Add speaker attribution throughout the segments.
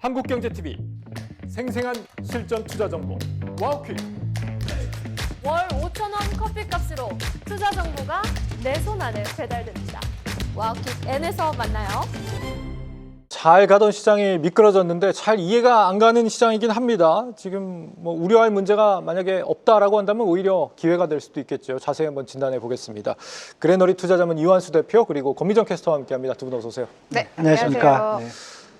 Speaker 1: 한국경제TV 생생한 실전 투자 정보 와우퀴.
Speaker 2: 월 5,000원 커피값으로 투자 정보가 내 손 안에 배달됩니다. 와우킥 N에서 만나요.
Speaker 1: 잘 가던 시장이 미끄러졌는데 잘 이해가 안 가는 시장이긴 합니다. 지금 뭐 우려할 문제가 만약에 없다라고 한다면 오히려 기회가 될 수도 있겠죠. 자세히 한번 진단해 보겠습니다. 그래너리 투자자문 이완수 대표 그리고 권미정 캐스터와 함께합니다. 두 분 어서 오세요.
Speaker 3: 네,
Speaker 4: 안녕하십니까.
Speaker 3: 네.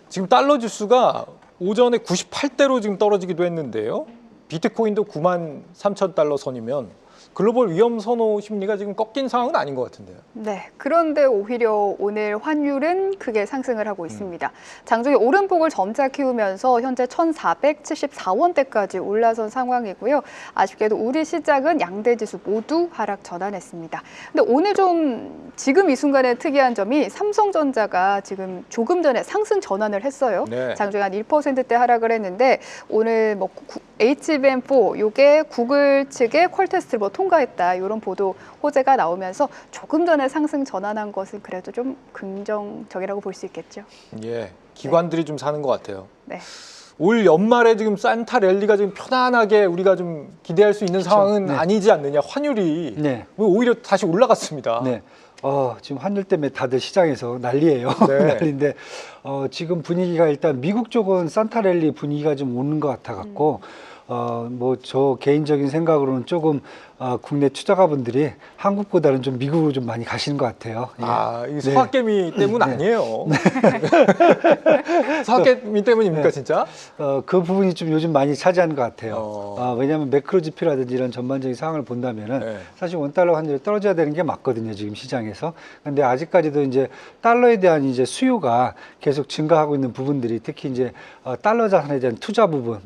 Speaker 1: 지금 달러 지수가 오전에 98대로 지금 떨어지기도 했는데요. 비트코인도 93,000달러 선이면 글로벌 위험 선호 심리가 지금 꺾인 상황은 아닌 것 같은데요.
Speaker 3: 네, 그런데 오히려 오늘 환율은 크게 상승을 하고 있습니다. 장중에 오름폭을 점차 키우면서 현재 1,474원대까지 올라선 상황이고요. 아쉽게도 우리 시장은 양대 지수 모두 하락 전환했습니다. 근데 오늘 좀 지금 이 순간에 특이한 점이 삼성전자가 지금 조금 전에 상승 전환을 했어요.
Speaker 1: 네.
Speaker 3: 장중에 한 1%대 하락을 했는데 오늘 뭐 HBM4 요게 구글 측의 퀄 테스트를 뭐 통과했다 이런 보도 호재가 나오면서 조금 전에 상승 전환한 것은 그래도 좀 긍정적이라고 볼 수 있겠죠.
Speaker 1: 예, 기관들이 좀 사는 것 같아요.
Speaker 3: 네.
Speaker 1: 올 연말에 지금 산타 랠리가 지금 편안하게 우리가 좀 기대할 수 있는 상황은
Speaker 4: 네.
Speaker 1: 아니지 않느냐. 환율이
Speaker 4: 네.
Speaker 1: 오히려 다시 올라갔습니다.
Speaker 4: 네. 지금 환율 때문에 다들 시장에서 난리예요.
Speaker 1: 네.
Speaker 4: 난리인데 지금 분위기가 일단 미국 쪽은 산타랠리 분위기가 좀 오는 것 같아 갖고 뭐 저 개인적인 생각으로는 조금 국내 투자가분들이 한국보다는 좀 미국으로 좀 많이 가시는 것 같아요. 예.
Speaker 1: 이 서학개미 때문 아니에요. 서학개미 때문입니까,
Speaker 4: 네.
Speaker 1: 진짜?
Speaker 4: 그 부분이 좀 요즘 많이 차지하는 것 같아요. 왜냐하면 매크로 지표라든지 이런 전반적인 상황을 본다면은
Speaker 1: 네.
Speaker 4: 사실 원달러 환율이 떨어져야 되는 게 맞거든요, 지금 시장에서. 근데 아직까지도 이제 달러에 대한 이제 수요가 계속 증가하고 있는 부분들이 특히 이제 달러 자산에 대한 투자 부분,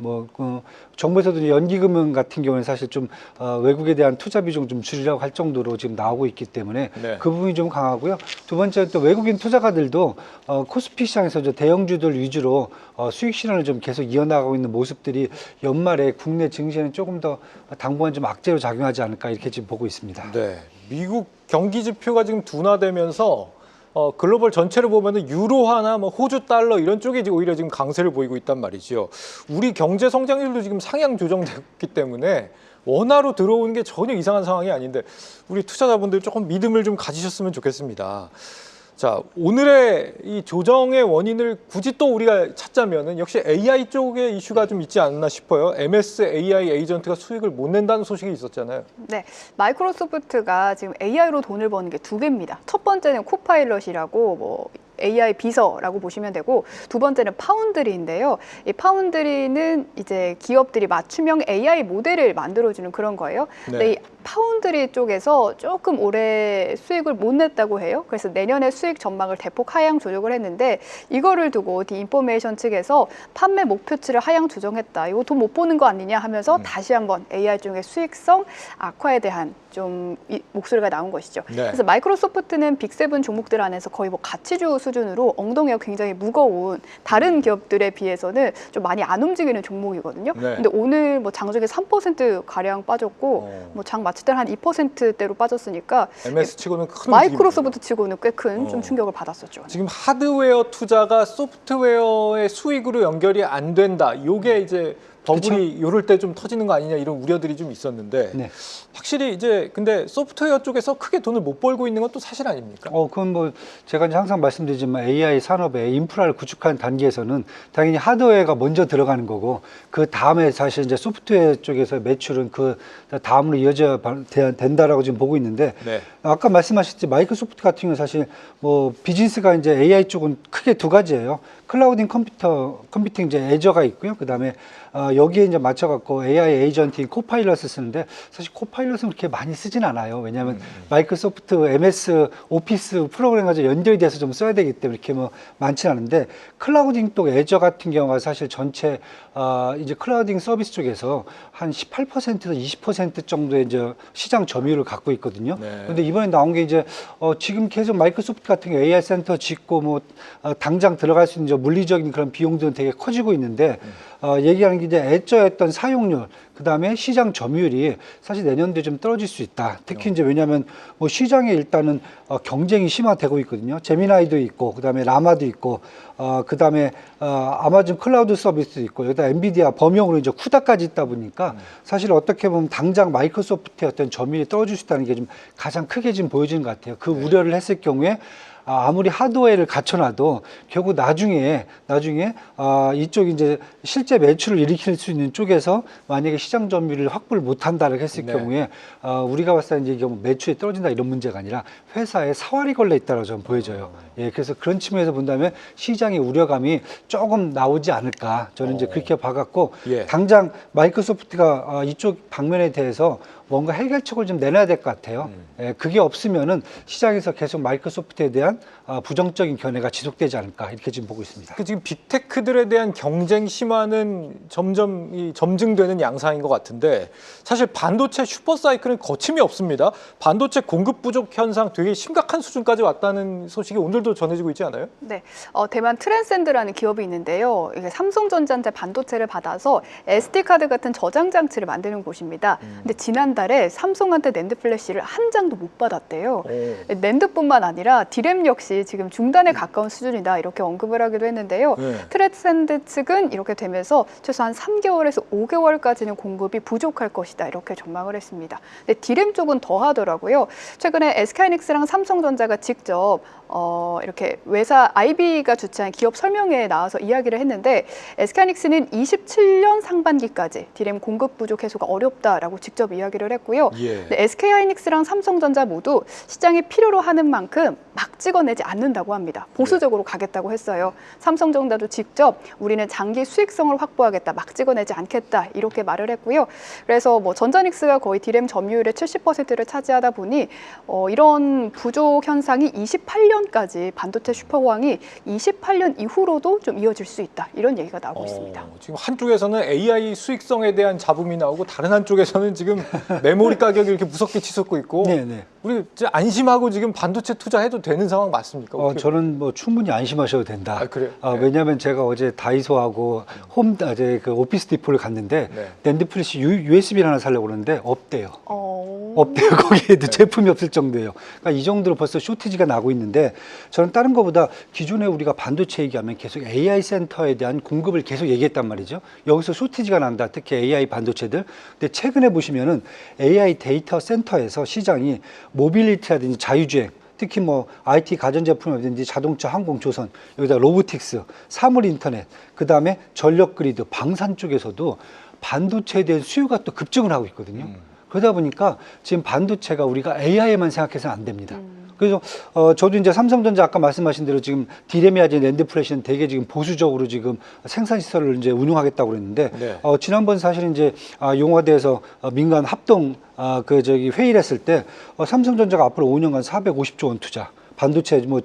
Speaker 4: 정부에서도 연기금융 같은 경우는 사실 좀 외국에 대한 투자 비중 좀 줄이라고 할 정도로 지금 나오고 있기 때문에
Speaker 1: 네.
Speaker 4: 그 부분이 좀 강하고요. 두 번째 또 외국인 투자가들도 코스피 시장에서 저 대형주들 위주로 수익 실현을 좀 계속 이어나가고 있는 모습들이 연말에 국내 증시에는 조금 더 당분간 좀 악재로 작용하지 않을까 이렇게 지금 보고 있습니다.
Speaker 1: 네. 미국 경기 지표가 지금 둔화되면서 글로벌 전체를 보면은 유로화나 뭐 호주 달러 이런 쪽이 오히려 지금 강세를 보이고 있단 말이지요. 우리 경제 성장률도 지금 상향 조정됐기 때문에 원화로 들어오는 게 전혀 이상한 상황이 아닌데 우리 투자자분들 조금 믿음을 좀 가지셨으면 좋겠습니다. 자, 오늘의 이 조정의 원인을 굳이 또 우리가 찾자면은 역시 AI 쪽의 이슈가 좀 있지 않나 싶어요. MS AI 에이전트가 수익을 못 낸다는 소식이 있었잖아요.
Speaker 3: 네, 마이크로소프트가 지금 AI로 돈을 버는 게 두 개입니다. 첫 번째는 코파일럿이라고 뭐 AI 비서라고 보시면 되고 두 번째는 파운드리인데요. 이 파운드리는 이제 기업들이 맞춤형 AI 모델을 만들어주는 그런 거예요.
Speaker 1: 네.
Speaker 3: 근데 이 파운드리 쪽에서 조금 올해 수익을 못 냈다고 해요. 그래서 내년에 수익 전망을 대폭 하향 조정을 했는데 이거를 두고 디인포메이션 측에서 판매 목표치를 하향 조정했다. 이거 돈 못 보는 거 아니냐 하면서 다시 한번 AI 쪽의 수익성 악화에 대한 좀 목소리가 나온 것이죠.
Speaker 1: 네.
Speaker 3: 그래서 마이크로소프트는 빅7 종목들 안에서 거의 뭐 가치주 수준으로 엉덩이가 굉장히 무거운 다른 기업들에 비해서는 좀 많이 안 움직이는 종목이거든요.
Speaker 1: 네.
Speaker 3: 근데 오늘 뭐 장중에 3% 가량 빠졌고 뭐 장 마칠 때는 한 2%대로 빠졌으니까
Speaker 1: MS 치고는 큰
Speaker 3: 마이크로소프트 치고는 꽤 큰 좀
Speaker 1: 어.
Speaker 3: 충격을 받았었죠.
Speaker 1: 지금 하드웨어 투자가 소프트웨어의 수익으로 연결이 안 된다. 이게 이제 버블이 이럴 때 좀 터지는 거 아니냐 이런 우려들이 좀 있었는데
Speaker 4: 네.
Speaker 1: 확실히 이제 근데 소프트웨어 쪽에서 크게 돈을 못 벌고 있는 건 또 사실 아닙니까?
Speaker 4: 그건 뭐 제가 이제 항상 말씀드리지만 AI 산업의 인프라를 구축하는 단계에서는 당연히 하드웨어가 먼저 들어가는 거고 그 다음에 사실 이제 소프트웨어 쪽에서 매출은 그 다음으로 이어져야 된다라고 지금 보고 있는데
Speaker 1: 네.
Speaker 4: 아까 말씀하셨지 마이크로소프트 같은 경우는 사실 뭐 비즈니스가 이제 AI 쪽은 크게 두 가지예요. 클라우딩 컴퓨팅 이제 애저가 있고요. 그 다음에 여기에 이제 맞춰갖고 AI 에이전트인 코파일럿을 쓰는데 사실 코파일럿은 그렇게 많이 쓰진 않아요. 왜냐하면 마이크로소프트 MS 오피스 프로그램 가지고 연결이 돼서 좀 써야 되기 때문에 이렇게 뭐 많지는 않은데 클라우딩 또 애저 같은 경우가 사실 전체 이제 클라우딩 서비스 쪽에서 한 18%에서 20% 정도의 이제 시장 점유율을 갖고 있거든요.
Speaker 1: 네.
Speaker 4: 근데 이번에 나온 게 이제 지금 계속 마이크로소프트 같은 게 AI 센터 짓고 뭐 당장 들어갈 수 있는 물리적인 그런 비용들은 되게 커지고 있는데 얘기하는 게 이제 애저였던 사용률, 그 다음에 시장 점유율이 사실 내년도에 좀 떨어질 수 있다. 특히 이제 왜냐하면 뭐 시장에 일단은 경쟁이 심화되고 있거든요. 제미나이도 있고, 그 다음에 라마도 있고, 그 다음에 아마존 클라우드 서비스도 있고, 여기다 엔비디아 범용으로 이제 쿠다까지 있다 보니까 사실 어떻게 보면 당장 마이크로소프트의 어떤 점유율이 떨어질 수 있다는 게 좀 가장 크게 지금 보여지는 것 같아요. 그 우려를 했을 경우에 아무리 하드웨어를 갖춰놔도 결국 나중에 이쪽이 이제 실제 매출을 일으킬 수 있는 쪽에서 만약에 시장 점유율을 확보를 못한다고 했을
Speaker 1: 네.
Speaker 4: 경우에 우리가 봤을 때 이제 매출이 떨어진다 이런 문제가 아니라 회사에 사활이 걸려 있다고 저는 보여져요. 예, 그래서 그런 측면에서 본다면 시장의 우려감이 조금 나오지 않을까 저는 이제 그렇게 봐갖고
Speaker 1: 예.
Speaker 4: 당장 마이크로소프트가 이쪽 방면에 대해서 뭔가 해결책을 좀 내놔야 될 것 같아요. 예, 그게 없으면은 시장에서 계속 마이크로소프트에 대한 부정적인 견해가 지속되지 않을까 이렇게 지금 보고 있습니다.
Speaker 1: 그 지금 빅테크들에 대한 경쟁 심화는 점점 점증되는 양상인 것 같은데 사실 반도체 슈퍼 사이클은 거침이 없습니다. 반도체 공급 부족 현상 되게 심각한 수준까지 왔다는 소식이 오늘도 전해지고 있지 않아요?
Speaker 3: 네, 대만 트랜센드라는 기업이 있는데요. 이게 삼성전자한테 반도체를 받아서 SD 카드 같은 저장 장치를 만드는 곳입니다. 근데 지난달에 삼성한테 낸드 플래시를 한 장도 못 받았대요. 낸드뿐만 아니라 디램 역시 지금 중단에 가까운 수준이다 이렇게 언급을 하기도 했는데요.
Speaker 1: 네.
Speaker 3: 트랜센드 측은 이렇게 되면서 최소한 3개월에서 5개월까지는 공급이 부족할 것이다 이렇게 전망을 했습니다. 근데 디램 쪽은 더 하더라고요. 최근에 SK하이닉스랑 삼성전자가 직접 이렇게 외사 IB가 주최한 기업 설명회에 나와서 이야기를 했는데 SK하이닉스는 27년 상반기까지 디램 공급 부족 해소가 어렵다라고 직접 이야기를 했고요.
Speaker 1: 예.
Speaker 3: 근데 SK하이닉스랑 삼성전자 모두 시장이 필요로 하는 만큼 막 찍어내지 않는다고 합니다. 보수적으로 가겠다고 했어요. 삼성전자도 직접 우리는 장기 수익성을 확보하겠다, 막 찍어내지 않겠다 이렇게 말을 했고요. 그래서 뭐 전자닉스가 거의 디램 점유율의 70%를 차지하다 보니 이런 부족 현상이 28년까지 반도체 슈퍼왕이 28년 이후로도 좀 이어질 수 있다 이런 얘기가 나오고 있습니다.
Speaker 1: 지금 한쪽에서는 AI 수익성에 대한 잡음이 나오고 다른 한쪽에서는 지금 메모리 가격이 이렇게 무섭게 치솟고 있고
Speaker 4: 네.
Speaker 1: 우리 진짜 안심하고 지금 반도체 투자해도 되는 상황 맞습니까?
Speaker 4: 저는 뭐 충분히 안심하셔도 된다.
Speaker 1: 아, 그래요?
Speaker 4: 왜냐하면 제가 어제 다이소하고 그 오피스 디포를 갔는데
Speaker 1: 네.
Speaker 4: 낸드 플래시 USB 하나 사려고 그러는데 없대요.
Speaker 3: 어...
Speaker 4: 없대요. 거기에도 제품이 없을 정도예요. 그러니까 이 정도로 벌써 쇼티지가 나고 있는데 저는 다른 것보다 기존에 우리가 반도체 얘기하면 계속 AI 센터에 대한 공급을 계속 얘기했단 말이죠. 여기서 쇼티지가 난다. 특히 AI 반도체들. 근데 최근에 보시면은 AI 데이터 센터에서 시장이 모빌리티라든지 자유주행 특히 뭐 IT 가전제품이라든지 자동차, 항공, 조선, 여기다 로보틱스, 사물 인터넷, 그 다음에 전력 그리드, 방산 쪽에서도 반도체에 대한 수요가 또 급증을 하고 있거든요. 그러다 보니까 지금 반도체가 우리가 AI에만 생각해서는 안 됩니다. 그래서 저도 이제 삼성전자 아까 말씀하신 대로 지금 디램이라든지 낸드 플래시는 되게 지금 보수적으로 지금 생산 시설을 이제 운영하겠다고 그랬는데
Speaker 1: 네.
Speaker 4: 지난번 사실 이제 용화대에서 민간 합동 회의를 했을 때 삼성전자가 앞으로 5년간 450조 원 투자. 반도체 뭐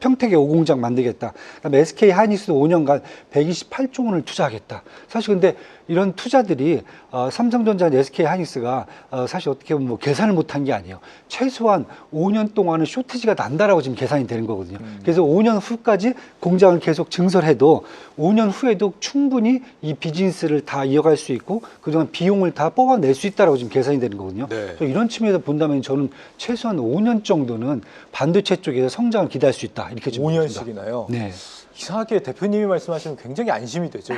Speaker 4: 평택에 5공장 만들겠다. 그다음에 SK 하이닉스도 5년간 128조 원을 투자하겠다. 사실 근데 이런 투자들이 삼성전자, SK 하이닉스가 사실 어떻게 보면 뭐 계산을 못한 게 아니에요. 최소한 5년 동안은 쇼티지가 난다라고 지금 계산이 되는 거거든요. 그래서 5년 후까지 공장을 계속 증설해도 5년 후에도 충분히 이 비즈니스를 다 이어갈 수 있고 그동안 비용을 다 뽑아낼 수 있다라고 지금 계산이 되는 거거든요.
Speaker 1: 네.
Speaker 4: 그래서 이런 측면에서 본다면 저는 최소한 5년 정도는 반도체 쪽에서 성장을 기대할 수 있다. 이렇게 좀
Speaker 1: 5년씩이나요?
Speaker 4: 네.
Speaker 1: 이상하게 대표님이 말씀하시면 굉장히 안심이 되죠.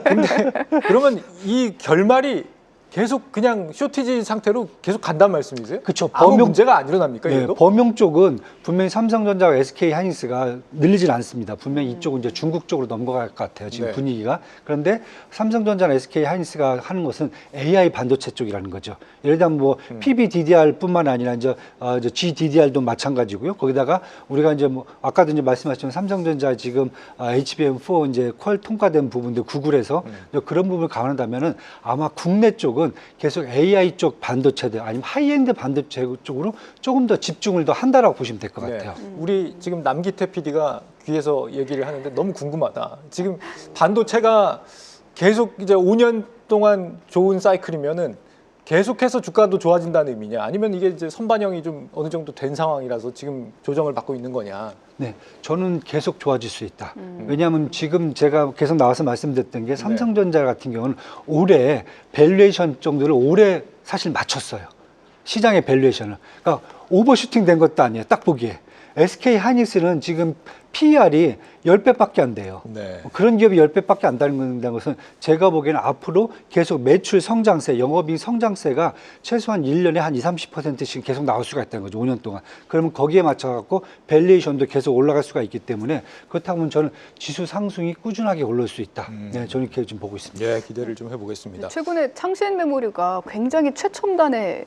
Speaker 1: 근데 그러면 이 결말이 계속 그냥 쇼티지 상태로 계속 간단 말씀이세요?
Speaker 4: 그렇죠.
Speaker 1: 아무 문제가 안 일어납니까?
Speaker 4: 네,
Speaker 1: 얘도?
Speaker 4: 범용 쪽은 분명히 삼성전자와 SK 하이닉스가 늘리진 않습니다. 분명히 이쪽은 이제 중국 쪽으로 넘어갈 것 같아요. 지금
Speaker 1: 네.
Speaker 4: 분위기가. 그런데 삼성전자나 SK 하이닉스가 하는 것은 AI 반도체 쪽이라는 거죠. 예를 들면 뭐 PBDDR뿐만 아니라 이제 GDDR도 마찬가지고요. 거기다가 우리가 이제 뭐 아까도 이제 말씀하셨지만 삼성전자 지금 HBM4 이제 퀄 통과된 부분들 구글에서 그런 부분을 감안한다면은 아마 국내 쪽은 계속 AI 쪽 반도체들 아니면 하이엔드 반도체 쪽으로 조금 더 집중을 더 한다라고 보시면 될 것 같아요.
Speaker 1: 우리 지금 남기태 PD가 귀에서 얘기를 하는데 너무 궁금하다. 지금 반도체가 계속 이제 5년 동안 좋은 사이클이면은 계속해서 주가도 좋아진다는 의미냐? 아니면 이게 이제 선반영이 좀 어느 정도 된 상황이라서 지금 조정을 받고 있는 거냐?
Speaker 4: 네, 저는 계속 좋아질 수 있다. 왜냐하면 지금 제가 계속 나와서 말씀드렸던 게 삼성전자 같은 경우는 올해 밸류에이션 정도를 올해 사실 맞췄어요. 시장의 밸류에이션을. 그러니까 오버슈팅 된 것도 아니에요. 딱 보기에. SK 하이닉스는 지금 PER이 10배밖에 안 돼요.
Speaker 1: 네.
Speaker 4: 그런 기업이 10배밖에 안 된다는 것은 제가 보기에는 앞으로 계속 매출 성장세, 영업이익 성장세가 최소한 1년에 한 20-30%씩 계속 나올 수가 있다는 거죠. 5년 동안. 그러면 거기에 맞춰갖고 밸류에이션도 계속 올라갈 수가 있기 때문에 그렇다고 하면 저는 지수 상승이 꾸준하게 올라올 수 있다. 네, 저는 이렇게 좀 보고 있습니다.
Speaker 1: 예, 기대를 좀 해보겠습니다.
Speaker 3: 최근에 창신 메모리가 굉장히 최첨단의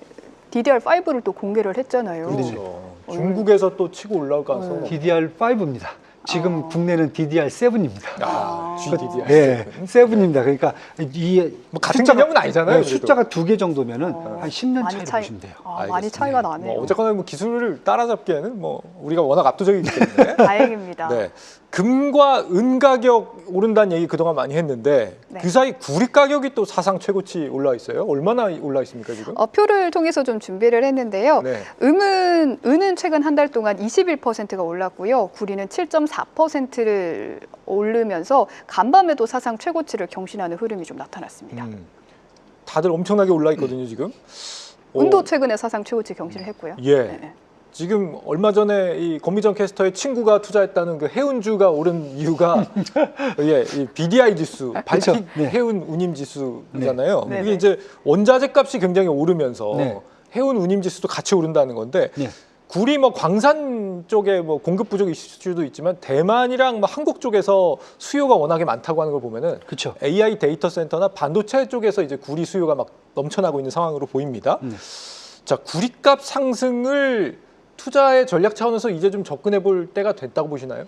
Speaker 3: DDR5를 또 공개를 했잖아요.
Speaker 1: 그렇죠. 중국에서 또 치고 올라올 가능성.
Speaker 4: DDR5입니다. 지금 국내는 DDR7입니다.
Speaker 1: GDDR.
Speaker 4: 네, 7입니다. 그러니까 이
Speaker 1: 뭐 같은 개념은 아니잖아요. 그래도.
Speaker 4: 숫자가 2개 정도면은 한 10년
Speaker 3: 많이
Speaker 4: 차이로 보시면 돼요.
Speaker 3: 많이
Speaker 1: 알겠습니다.
Speaker 3: 차이가 나네요.
Speaker 1: 뭐 어쨌거나 뭐 기술을 따라잡기에는 뭐 우리가 워낙 압도적이기 때문에.
Speaker 3: 다행입니다.
Speaker 1: 네. 금과 은 가격 오른다는 얘기 그동안 많이 했는데
Speaker 3: 네.
Speaker 1: 그 사이 구리 가격이 또 사상 최고치 올라 있어요. 얼마나 올라 있습니까 지금?
Speaker 3: 표를 통해서 좀 준비를 했는데요.
Speaker 1: 네.
Speaker 3: 은은 최근 한 달 동안 21%가 올랐고요. 구리는 7.4%를 오르면서 간밤에도 사상 최고치를 경신하는 흐름이 좀 나타났습니다.
Speaker 1: 다들 엄청나게 올라 있거든요 지금.
Speaker 3: 은도 최근에 사상 최고치 경신을 했고요.
Speaker 1: 예.
Speaker 3: 네.
Speaker 1: 지금 얼마 전에 이 권미정 캐스터의 친구가 투자했다는 그 해운주가 오른 이유가 예, 이 BDI 지수, 발픽
Speaker 4: 네.
Speaker 1: 해운 운임 지수잖아요.
Speaker 3: 네.
Speaker 1: 이게
Speaker 3: 네.
Speaker 1: 이제 원자재 값이 굉장히 오르면서
Speaker 4: 네.
Speaker 1: 해운 운임 지수도 같이 오른다는 건데
Speaker 4: 네.
Speaker 1: 구리 뭐 광산 쪽에 뭐 공급 부족 이슈도 있지만 대만이랑 뭐 한국 쪽에서 수요가 워낙에 많다고 하는 걸 보면은
Speaker 4: 그렇죠.
Speaker 1: AI 데이터 센터나 반도체 쪽에서 이제 구리 수요가 막 넘쳐나고 있는 상황으로 보입니다. 자, 구리값 상승을 투자의 전략 차원에서 이제 좀 접근해 볼 때가 됐다고 보시나요?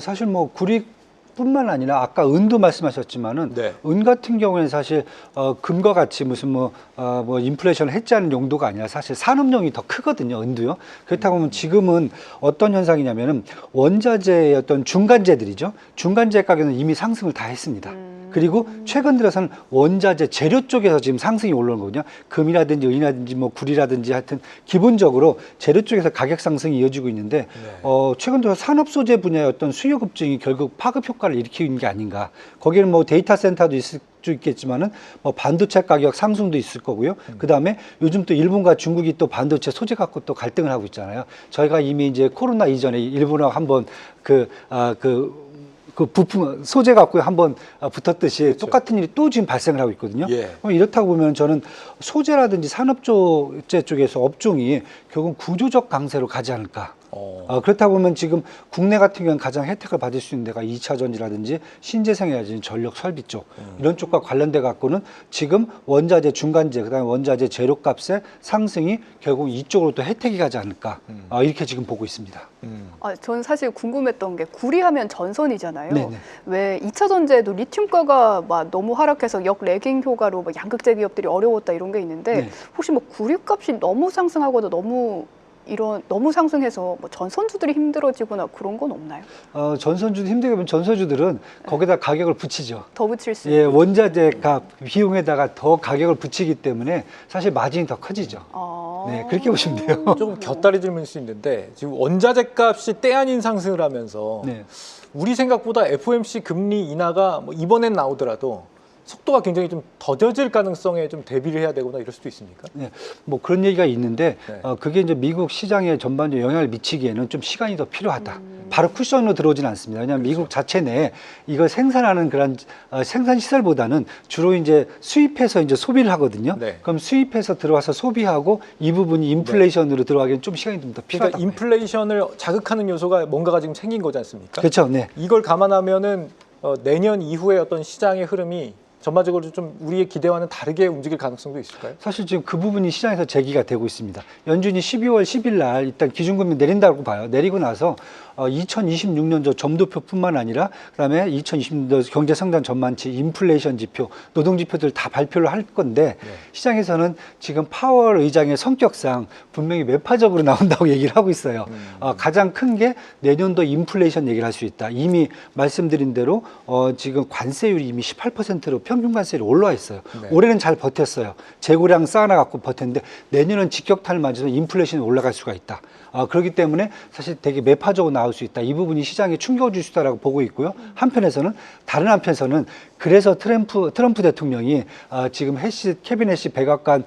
Speaker 4: 사실 뭐 구리뿐만 아니라 아까 은도 말씀하셨지만은
Speaker 1: 네.
Speaker 4: 은 같은 경우에는 사실 금과 같이 무슨 뭐 인플레이션을 해지하는 용도가 아니라 사실 산업용이 더 크거든요. 은도요. 그렇다고 하면 지금은 어떤 현상이냐면은 원자재의 어떤 중간재들이죠. 중간재 가격은 이미 상승을 다 했습니다. 그리고 최근 들어서는 원자재 재료 쪽에서 지금 상승이 올라오는 거거든요. 금이라든지 은이라든지 뭐 구리라든지 하여튼 기본적으로 재료 쪽에서 가격 상승이 이어지고 있는데 최근 들어 산업 소재 분야의 어떤 수요 급증이 결국 파급 효과를 일으키는 게 아닌가. 거기는 뭐 데이터 센터도 있을 수 있겠지만은 뭐 반도체 가격 상승도 있을 거고요. 그 다음에 요즘 또 일본과 중국이 또 반도체 소재 갖고 또 갈등을 하고 있잖아요. 저희가 이미 이제 코로나 이전에 일본하고 한번 그 부품 소재 갖고 한번 붙었듯이
Speaker 1: 그렇죠.
Speaker 4: 똑같은 일이 또 지금 발생을 하고 있거든요.
Speaker 1: 예.
Speaker 4: 그럼 이렇다고 보면 저는 소재라든지 산업재 쪽에서 업종이 결국 구조적 강세로 가지 않을까. 그렇다고 보면 지금 국내 같은 경우는 가장 혜택을 받을 수 있는 데가 2차 전지라든지 신재생에너지 전력 설비 쪽 이런 쪽과 관련돼 갖고는 지금 원자재 중간재 그다음에 원자재 재료값의 상승이 결국 이쪽으로 또 혜택이 가지 않을까 이렇게 지금 보고 있습니다.
Speaker 3: 저는 사실 궁금했던 게 구리하면 전선이잖아요.
Speaker 4: 네네.
Speaker 3: 왜 2차 전지에도 리튬가가 막 너무 하락해서 역레깅 효과로 막 양극재 기업들이 어려웠다 이런 게 있는데
Speaker 4: 네.
Speaker 3: 혹시 뭐 구리값이 너무 상승하거나 너무 상승해서 뭐 전선주들이 힘들어지거나 그런 건 없나요?
Speaker 4: 전선주도 힘들게 보면 전선주들은 거기다 가격을 붙이죠.
Speaker 3: 더 붙일 수
Speaker 4: 예,
Speaker 3: 있는.
Speaker 4: 원자재 값 비용에다가 더 가격을 붙이기 때문에 사실 마진이 더 커지죠. 네, 그렇게 보시면 돼요.
Speaker 1: 조금 곁다리 질문일 수 있는데 지금 원자재 값이 때 아닌 상승을 하면서
Speaker 4: 네.
Speaker 1: 우리 생각보다 FOMC 금리 인하가 뭐 이번엔 나오더라도 속도가 굉장히 좀 더뎌질 가능성에 좀 대비를 해야 되거나 이럴 수도 있습니까?
Speaker 4: 네, 뭐 그런 얘기가 있는데
Speaker 1: 네.
Speaker 4: 그게 이제 미국 시장에 전반적으로 영향을 미치기에는 좀 시간이 더 필요하다. 바로 쿠션으로 들어오진 않습니다. 왜냐하면 미국 자체 내에 이걸 생산하는 그런 생산 시설보다는 주로 이제 수입해서 이제 소비를 하거든요.
Speaker 1: 네.
Speaker 4: 그럼 수입해서 들어와서 소비하고 이 부분이 인플레이션으로 들어가기엔 좀 시간이 좀 더 필요하다.
Speaker 1: 그러니까 인플레이션을 자극하는 요소가 뭔가가 지금 생긴 거지 않습니까?
Speaker 4: 그렇죠. 네.
Speaker 1: 이걸 감안하면은 내년 이후에 어떤 시장의 흐름이 전반적으로 좀 우리의 기대와는 다르게 움직일 가능성도 있을까요?
Speaker 4: 사실 지금 그 부분이 시장에서 제기가 되고 있습니다. 연준이 12월 10일 날 일단 기준금리 내린다고 봐요. 내리고 나서 2026년도 점도표뿐만 아니라 그다음에 2026년도 경제 성장 전망치, 인플레이션 지표, 노동 지표들 다 발표를 할 건데 시장에서는 지금 파월 의장의 성격상 분명히 매파적으로 나온다고 얘기를 하고 있어요. 가장 큰 게 내년도 인플레이션 얘기를 할 수 있다. 이미 말씀드린 대로 지금 관세율이 이미 18%로 평균 관세율이 올라와 있어요.
Speaker 1: 네.
Speaker 4: 올해는 잘 버텼어요. 재고량 쌓아놔갖고 버텼는데 내년은 직격탄을 맞아서 인플레이션이 올라갈 수가 있다. 그렇기 때문에 사실 되게 매파적으로 나올 수 있다. 이 부분이 시장에 충격을 줄 수 있다라고 보고 있고요. 다른 한편에서는 그래서 트럼프 대통령이 지금 캐빈 해시 백악관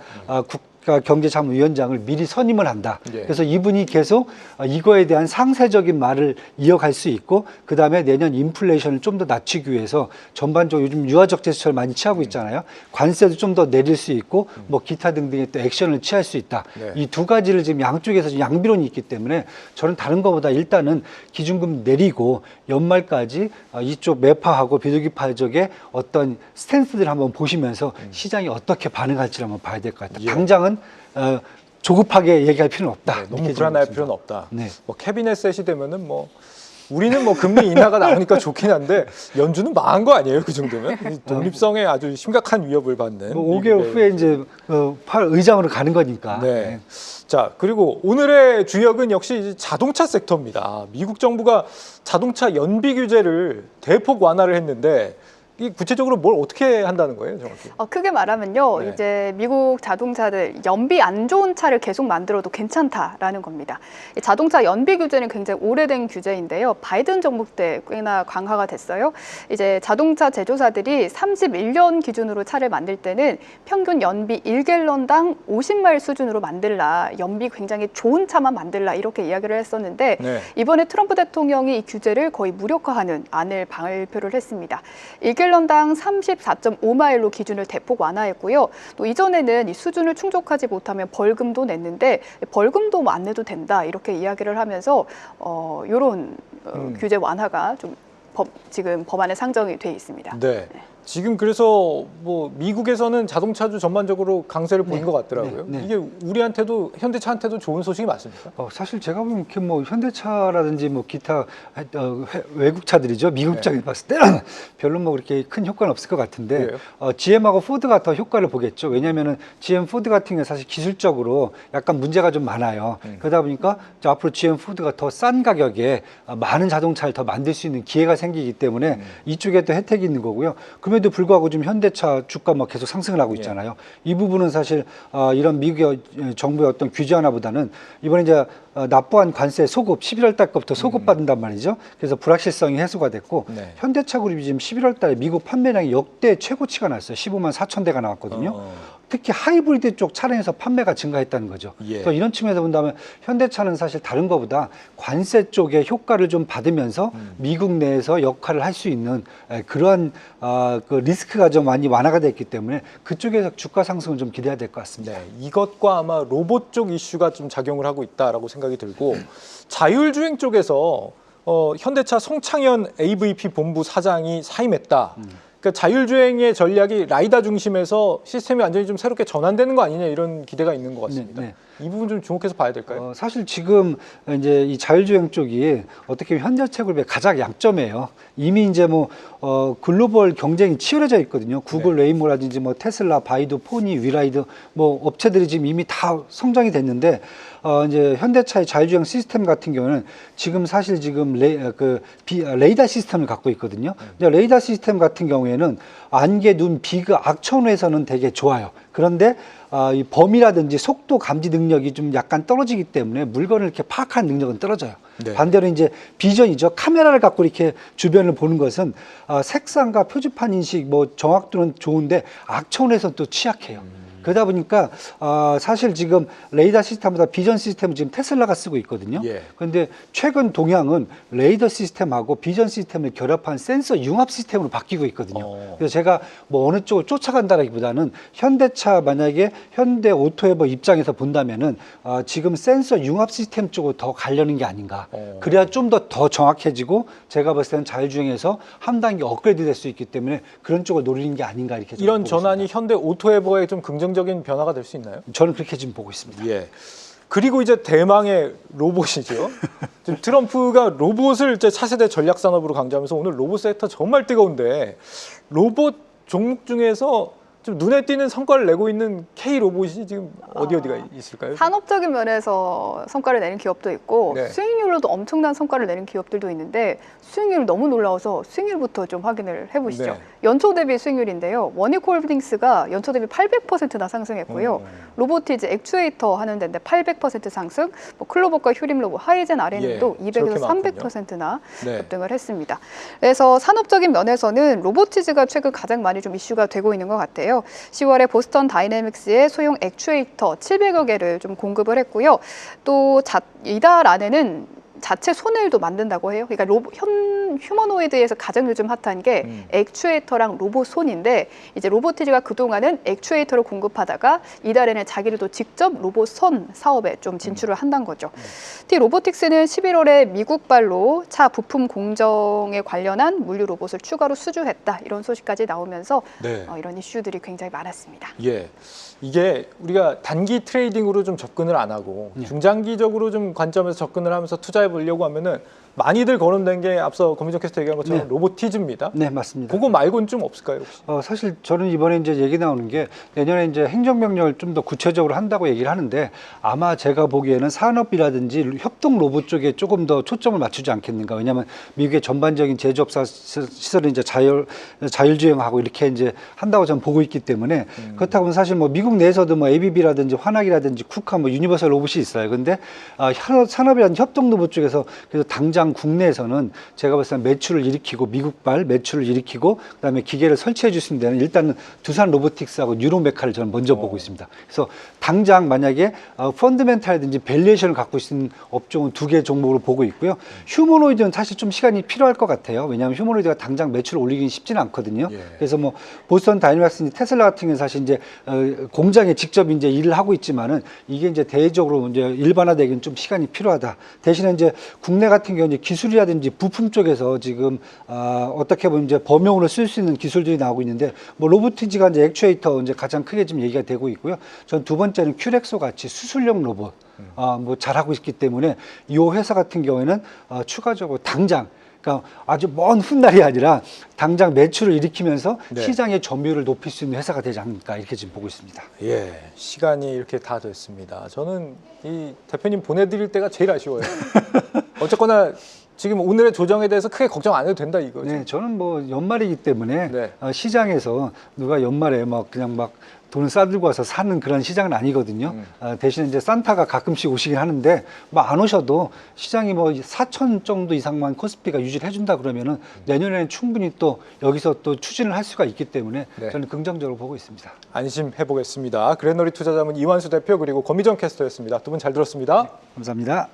Speaker 4: 국가경제자문위원장을 미리 선임을 한다.
Speaker 1: 예.
Speaker 4: 그래서 이분이 계속 이거에 대한 상세적인 말을 이어갈 수 있고, 그 다음에 내년 인플레이션을 좀 더 낮추기 위해서 전반적으로 요즘 유화적 제스처를 많이 취하고 있잖아요. 관세도 좀 더 내릴 수 있고, 뭐 기타 등등의 또 액션을 취할 수 있다.
Speaker 1: 네.
Speaker 4: 이 두 가지를 지금 양쪽에서 지금 양비론이 있기 때문에 저는 다른 것보다 일단은 기준금 내리고 연말까지 이쪽 매파하고 비둘기파 쪽의 어떤 스탠스들을 한번 보시면서 시장이 어떻게 반응할지를 한번 봐야 될 것 같다.
Speaker 1: 예.
Speaker 4: 당장은 조급하게 얘기할 필요는 없다.
Speaker 1: 네, 너무
Speaker 4: 이렇게
Speaker 1: 불안할
Speaker 4: 좀
Speaker 1: 필요는 없다.
Speaker 4: 네.
Speaker 1: 뭐 캐비넷셋이 되면은 뭐 우리는 뭐 금리 인하가 나오니까 좋긴 한데 연준은 망한 거 아니에요? 그 정도면 이 독립성에 아주 심각한 위협을 받는.
Speaker 4: 뭐 5개월
Speaker 1: 미국의
Speaker 4: 후에 이제 의장으로 가는 거니까.
Speaker 1: 네. 자, 그리고 오늘의 주역은 역시 이제 자동차 섹터입니다. 미국 정부가 자동차 연비 규제를 대폭 완화를 했는데 이 구체적으로 뭘 어떻게 한다는 거예요, 정확히?
Speaker 3: 크게 말하면요,
Speaker 1: 네.
Speaker 3: 이제 미국 자동차들 연비 안 좋은 차를 계속 만들어도 괜찮다라는 겁니다. 이 자동차 연비 규제는 굉장히 오래된 규제인데요. 바이든 정부 때 꽤나 강화가 됐어요. 이제 자동차 제조사들이 31년 기준으로 차를 만들 때는 평균 연비 1갤런당 50마일 수준으로 만들라, 연비 굉장히 좋은 차만 만들라 이렇게 이야기를 했었는데
Speaker 1: 네.
Speaker 3: 이번에 트럼프 대통령이 이 규제를 거의 무력화하는 안을 발표를 했습니다. 1갤런당 34.5마일로 기준을 대폭 완화했고요. 또 이전에는 이 수준을 충족하지 못하면 벌금도 냈는데 벌금도 뭐 안 내도 된다 이렇게 이야기를 하면서 이런 규제 완화가 좀 지금 법안에 상정이 돼 있습니다.
Speaker 1: 네. 지금 그래서 뭐 미국에서는 자동차주 전반적으로 강세를 보인 것 같더라고요.
Speaker 4: 네.
Speaker 1: 이게 우리한테도 현대차한테도 좋은 소식이 맞습니까?
Speaker 4: 사실 제가 보면 이렇게 뭐 현대차라든지 뭐 기타 외국 차들이죠. 미국 입장에 봤을 때는 별로 뭐 그렇게 큰 효과는 없을 것 같은데 GM하고 포드가 더 효과를 보겠죠. 왜냐하면은 GM, 포드 같은 게 사실 기술적으로 약간 문제가 좀 많아요. 그러다 보니까 앞으로 GM, 포드가 더 싼 가격에 많은 자동차를 더 만들 수 있는 기회가 생기기 때문에 이쪽에 또 혜택이 있는 거고요. 그럼에도 불구하고 지금 현대차 주가 막 계속 상승을 하고 있잖아요. 이 부분은 사실 이런 미국의 정부의 어떤 규제 하나보다는 이번에 이제 납부한 관세 소급 11월 달 것부터 소급 받는단 말이죠. 그래서 불확실성이 해소가 됐고
Speaker 1: 네.
Speaker 4: 현대차 그룹이 지금 11월 달에 미국 판매량이 역대 최고치가 났어요. 15만 4천 대가 나왔거든요. 특히 하이브리드 쪽 차량에서 판매가 증가했다는 거죠.
Speaker 1: 예.
Speaker 4: 그래서 이런 측면에서 본다면 현대차는 사실 다른 것보다 관세 쪽에 효과를 좀 받으면서 미국 내에서 역할을 할 수 있는 그러한 그 리스크가 좀 많이 완화가 됐기 때문에 그쪽에서 주가 상승을 좀 기대해야 될 것 같습니다.
Speaker 1: 네, 이것과 아마 로봇 쪽 이슈가 좀 작용을 하고 있다라고 생각이 들고 자율주행 쪽에서 현대차 송창현 AVP 본부 사장이 사임했다. 그러니까 자율주행의 전략이 라이다 중심에서 시스템이 완전히 좀 새롭게 전환되는 거 아니냐 이런 기대가 있는 것 같습니다.
Speaker 4: 네.
Speaker 1: 이 부분 좀 주목해서 봐야 될까요?
Speaker 4: 사실 지금 이제 이 자율주행 쪽이 어떻게 보면 현대차 그룹의 가장 약점이에요. 이미 이제 뭐 글로벌 경쟁이 치열해져 있거든요. 구글, 웨이모라든지 뭐 테슬라, 바이두, 포니, 위라이드 뭐 업체들이 지금 이미 다 성장이 됐는데 이제 현대차의 자율주행 시스템 같은 경우는 지금 사실 지금 레이더 시스템을 갖고 있거든요. 근데 레이더 시스템 같은 경우에는 안개, 눈, 비그, 악천후에서는 되게 좋아요. 그런데 이 범위라든지 속도 감지 능력이 좀 약간 떨어지기 때문에 물건을 이렇게 파악하는 능력은 떨어져요.
Speaker 1: 네.
Speaker 4: 반대로 이제 비전이죠. 카메라를 갖고 이렇게 주변을 보는 것은 색상과 표지판 인식, 뭐 정확도는 좋은데 악천후에서는 또 취약해요. 그러다 보니까 사실 지금 레이더 시스템보다 비전 시스템을 지금 테슬라가 쓰고 있거든요. 그런데 최근 동향은 레이더 시스템하고 비전 시스템을 결합한 센서 융합 시스템으로 바뀌고 있거든요. 그래서 제가 뭐 어느 쪽을 쫓아간다라기보다는 현대차 만약에 현대 오토에버 입장에서 본다면은 지금 센서 융합 시스템 쪽으로 더 가려는 게 아닌가. 그래야 좀 더 정확해지고 제가 봤을 때는 자율주행에서 한 단계 업그레이드 될 수 있기 때문에 그런 쪽을 노리는 게 아닌가 이렇게 좀
Speaker 1: 이런
Speaker 4: 보고
Speaker 1: 전환이
Speaker 4: 있습니다.
Speaker 1: 현대 오토에버에 좀 긍정적인 변화가 될 수 있나요?
Speaker 4: 저는 그렇게 지금 보고 있습니다.
Speaker 1: 예. 그리고 이제 대망의 로봇이죠. 지금 트럼프가 로봇을 이제 차세대 전략 산업으로 강조하면서 오늘 로봇 섹터 정말 뜨거운데 로봇 종목 중에서 좀 눈에 띄는 성과를 내고 있는 K 로봇이 지금 어디가 있을까요?
Speaker 3: 산업적인 면에서 성과를 내는 기업도 있고
Speaker 1: 네.
Speaker 3: 수익률로도 엄청난 성과를 내는 기업들도 있는데 수익률 너무 놀라워서 수익률부터 좀 확인을 해보시죠.
Speaker 1: 네.
Speaker 3: 연초 대비 수익률인데요. 원익홀딩스가 연초 대비 800%나 상승했고요. 로보티즈 액추에이터 하는 데인데 800% 상승, 뭐 클로버과 휴림로봇, 하이젠 아레는도
Speaker 1: 예,
Speaker 3: 200에서
Speaker 1: 저렇게
Speaker 3: 300%나
Speaker 1: 네.
Speaker 3: 급등을 했습니다. 그래서 산업적인 면에서는 로보티즈가 최근 가장 많이 좀 이슈가 되고 있는 것 같아요. 10월에 보스턴 다이내믹스의 소형 액추에이터 700여 개를 좀 공급을 했고요. 또 이달 안에는 자체 손을도 만든다고 해요. 그러니까 휴머노이드에서 가장 요즘 핫한 게 액추에이터랑 로봇 손인데 이제 로보티즈가 그동안은 액추에이터를 공급하다가 이달에는 자기를 또 직접 로봇 손 사업에 좀 진출을 한다는 거죠. T 로보틱스는 11월에 미국발로 차 부품 공정에 관련한 물류 로봇을 추가로 수주했다. 이런 소식까지 나오면서
Speaker 1: 네.
Speaker 3: 이런 이슈들이 굉장히 많았습니다.
Speaker 1: 예. 이게 우리가 단기 트레이딩으로 좀 접근을 안 하고 중장기적으로 좀 관점에서 접근을 하면서 투자해 보려고 하면은 많이들 거론된 게 앞서 권민정 캐스터 얘기한 것처럼
Speaker 4: 네.
Speaker 1: 로보티즈입니다.
Speaker 4: 네, 맞습니다.
Speaker 1: 그거 말고는 좀 없을까요, 혹시?
Speaker 4: 사실 저는 이번에 이제 얘기 나오는 게 내년에 이제 행정명령을 좀 더 구체적으로 한다고 얘기를 하는데 아마 제가 보기에는 산업이라든지 협동 로봇 쪽에 조금 더 초점을 맞추지 않겠는가. 왜냐하면 미국의 전반적인 제조업사 시설을 이제 자율주행하고 이렇게 이제 한다고 저는 보고 있기 때문에 그렇다고 하면 사실 뭐 미국 내에서도 뭐 ABB라든지 화학이라든지 쿠카 뭐 유니버설 로봇이 있어요. 근데 산업이라든지 협동 로봇 쪽에서 그래서 당장 국내에서는 제가 봤을 때 매출을 일으키고 미국발 매출을 일으키고 그다음에 기계를 설치해 줄 수 있는 데는 일단은 두산 로보틱스하고 뉴로메카를 저는 먼저 보고 있습니다. 그래서 당장 만약에 펀드멘탈이든지 밸류에이션을 갖고 있는 업종은 2개 종목으로 보고 있고요. 휴머노이드는 사실 좀 시간이 필요할 것 같아요. 왜냐하면 휴머노이드가 당장 매출을 올리기는 쉽지는 않거든요.
Speaker 1: 예.
Speaker 3: 그래서
Speaker 4: 뭐 보스턴 다이내믹스, 테슬라 같은 경우는 사실 이제 공장에 직접 이제 일을 하고 있지만은 이게 이제 대외적으로 이제 일반화되기는 좀 시간이 필요하다. 대신에 이제 국내 같은 경우 이제 기술이라든지 부품 쪽에서 지금 어떻게 보면 이제 범용으로 쓸 수 있는 기술들이 나오고 있는데 뭐 로보티즈가 이제 액추에이터 이제 가장 크게 지금 얘기가 되고 있고요. 전 두 번째는 큐렉소 같이 수술용 로봇 뭐 잘하고 있기 때문에 이 회사 같은 경우에는 추가적으로 당장 그러니까 아주 먼 훗날이 아니라 당장 매출을 일으키면서
Speaker 1: 네.
Speaker 4: 시장의 점유율을 높일 수 있는 회사가 되지 않을까 이렇게 지금 보고 있습니다.
Speaker 1: 예, 시간이 이렇게 다 됐습니다. 저는 이 대표님 보내드릴 때가 제일 아쉬워요. 어쨌거나 지금 오늘의 조정에 대해서 크게 걱정 안 해도 된다 이거죠.
Speaker 4: 네, 저는 뭐 연말이기 때문에
Speaker 1: 네.
Speaker 4: 시장에서 누가 연말에 막 그냥 막 돈을 싸들고 와서 사는 그런 시장은 아니거든요. 대신에 이제 산타가 가끔씩 오시긴 하는데 뭐 안 오셔도 시장이 뭐 4천 정도 이상만 코스피가 유지를 해준다 그러면은 내년에는 충분히 또 여기서 또 추진을 할 수가 있기 때문에
Speaker 1: 네.
Speaker 4: 저는 긍정적으로 보고 있습니다.
Speaker 1: 안심해 보겠습니다. 그랜너리 투자자문 이완수 대표 그리고 권미정 캐스터였습니다. 두 분 잘 들었습니다.
Speaker 4: 감사합니다.